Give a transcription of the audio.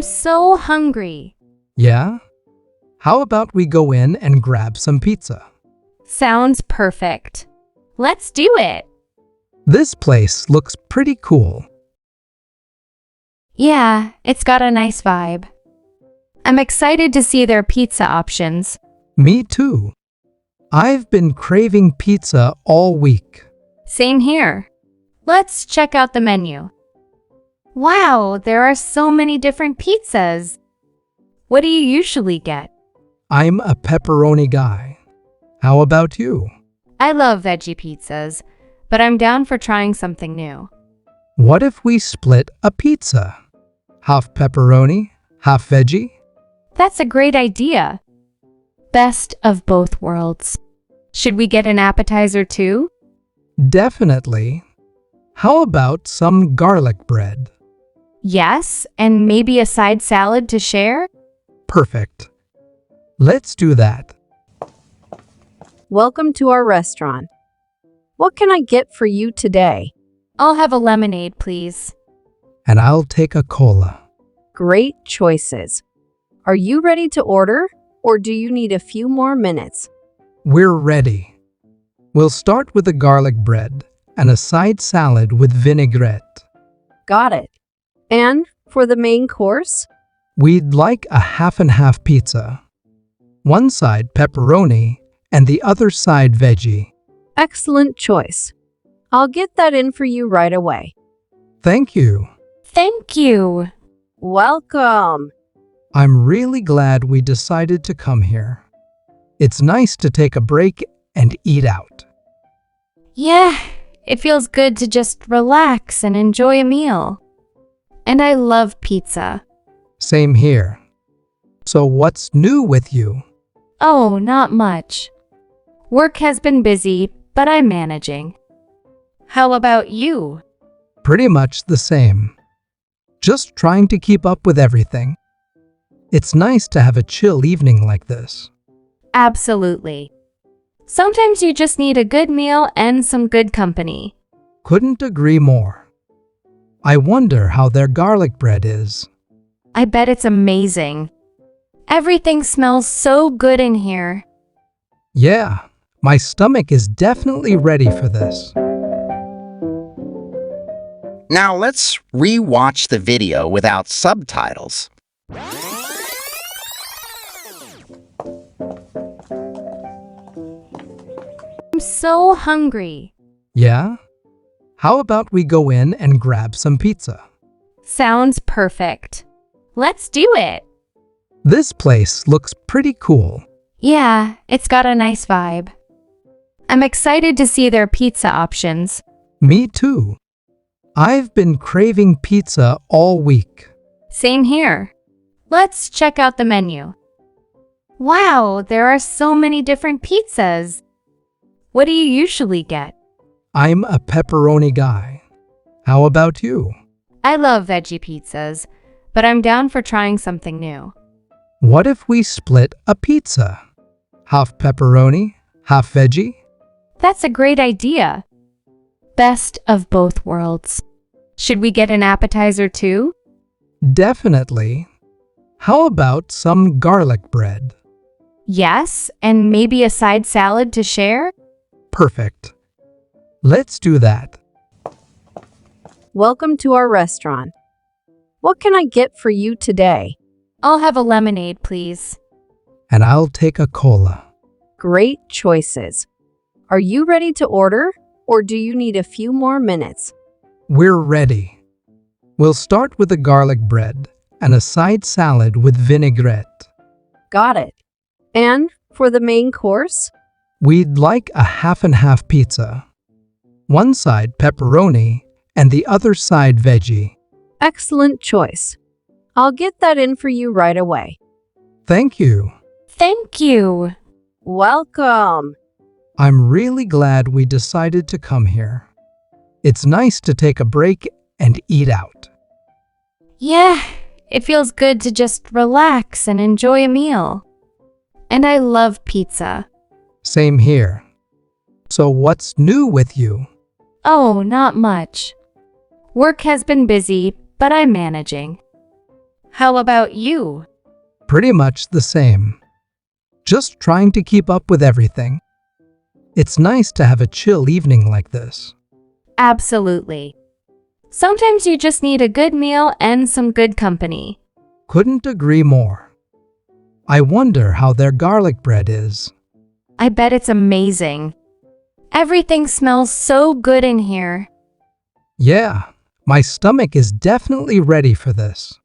so hungry. Yeah? How about we go in and grab some pizza? Sounds perfect. Let's do it. This place looks pretty cool. Yeah, it's got a nice vibe. I'm excited to see their pizza options. Me too. I've been craving pizza all week. Same here. Let's check out the menu. Wow, there are so many different pizzas. What do you usually get? I'm a pepperoni guy. How about you? I love veggie pizzas, but I'm down for trying something new. What if we split a pizza? Half pepperoni, half veggie? That's a great idea. Best of both worlds. Should we get an appetizer too? Definitely. How about some garlic bread? Yes, and maybe a side salad to share? Perfect. Let's do that. Welcome to our restaurant. What can I get for you today? I'll have a lemonade, please. And I'll take a cola. Great choices. Are you ready to order, or do you need a few more minutes? We're ready. We'll start with the garlic bread and a side salad with vinaigrette. Got it. And for the main course? We'd like a half and half pizza. One side pepperoni and the other side veggie. Excellent choice. I'll get that in for you right away. Thank you. Thank you. Welcome. I'm really glad we decided to come here. It's nice to take a break and eat out. Yeah, it feels good to just relax and enjoy a meal. And I love pizza. Same here. So what's new with you? Oh, not much. Work has been busy, but I'm managing. How about you? Pretty much the same. Just trying to keep up with everything. It's nice to have a chill evening like this. Absolutely. Sometimes you just need a good meal and some good company. Couldn't agree more. I wonder how their garlic bread is. I bet it's amazing. Everything smells so good in here. Yeah, my stomach is definitely ready for this. Now let's re-watch the video without subtitles. I'm so hungry. Yeah? How about we go in and grab some pizza? Sounds perfect. Let's do it. This place looks pretty cool. Yeah, it's got a nice vibe. I'm excited to see their pizza options. Me too. I've been craving pizza all week. Same here. Let's check out the menu. Wow, there are so many different pizzas. What do you usually get? I'm a pepperoni guy. How about you? I love veggie pizzas, but I'm down for trying something new. What if we split a pizza? Half pepperoni, half veggie? That's a great idea. Best of both worlds. Should we get an appetizer too? Definitely. How about some garlic bread? Yes, and maybe a side salad to share? Perfect. Let's do that. Welcome to our restaurant. What can I get for you today? I'll have a lemonade, please. And I'll take a cola. Great choices. Are you ready to order, or do you need a few more minutes? We're ready. We'll start with the garlic bread and a side salad with vinaigrette. Got it. And for the main course? We'd like a half and half pizza. One side pepperoni and the other side veggie. Excellent choice. I'll get that in for you right away. Thank you. Thank you. Welcome. I'm really glad we decided to come here. It's nice to take a break and eat out. Yeah, it feels good to just relax and enjoy a meal. And I love pizza. Same here. So what's new with you? Oh, not much. Work has been busy, but I'm managing. How about you? Pretty much the same. Just trying to keep up with everything. It's nice to have a chill evening like this. Absolutely. Sometimes you just need a good meal and some good company. Couldn't agree more. I wonder how their garlic bread is. I bet it's amazing. Everything smells so good in here. Yeah, my stomach is definitely ready for this.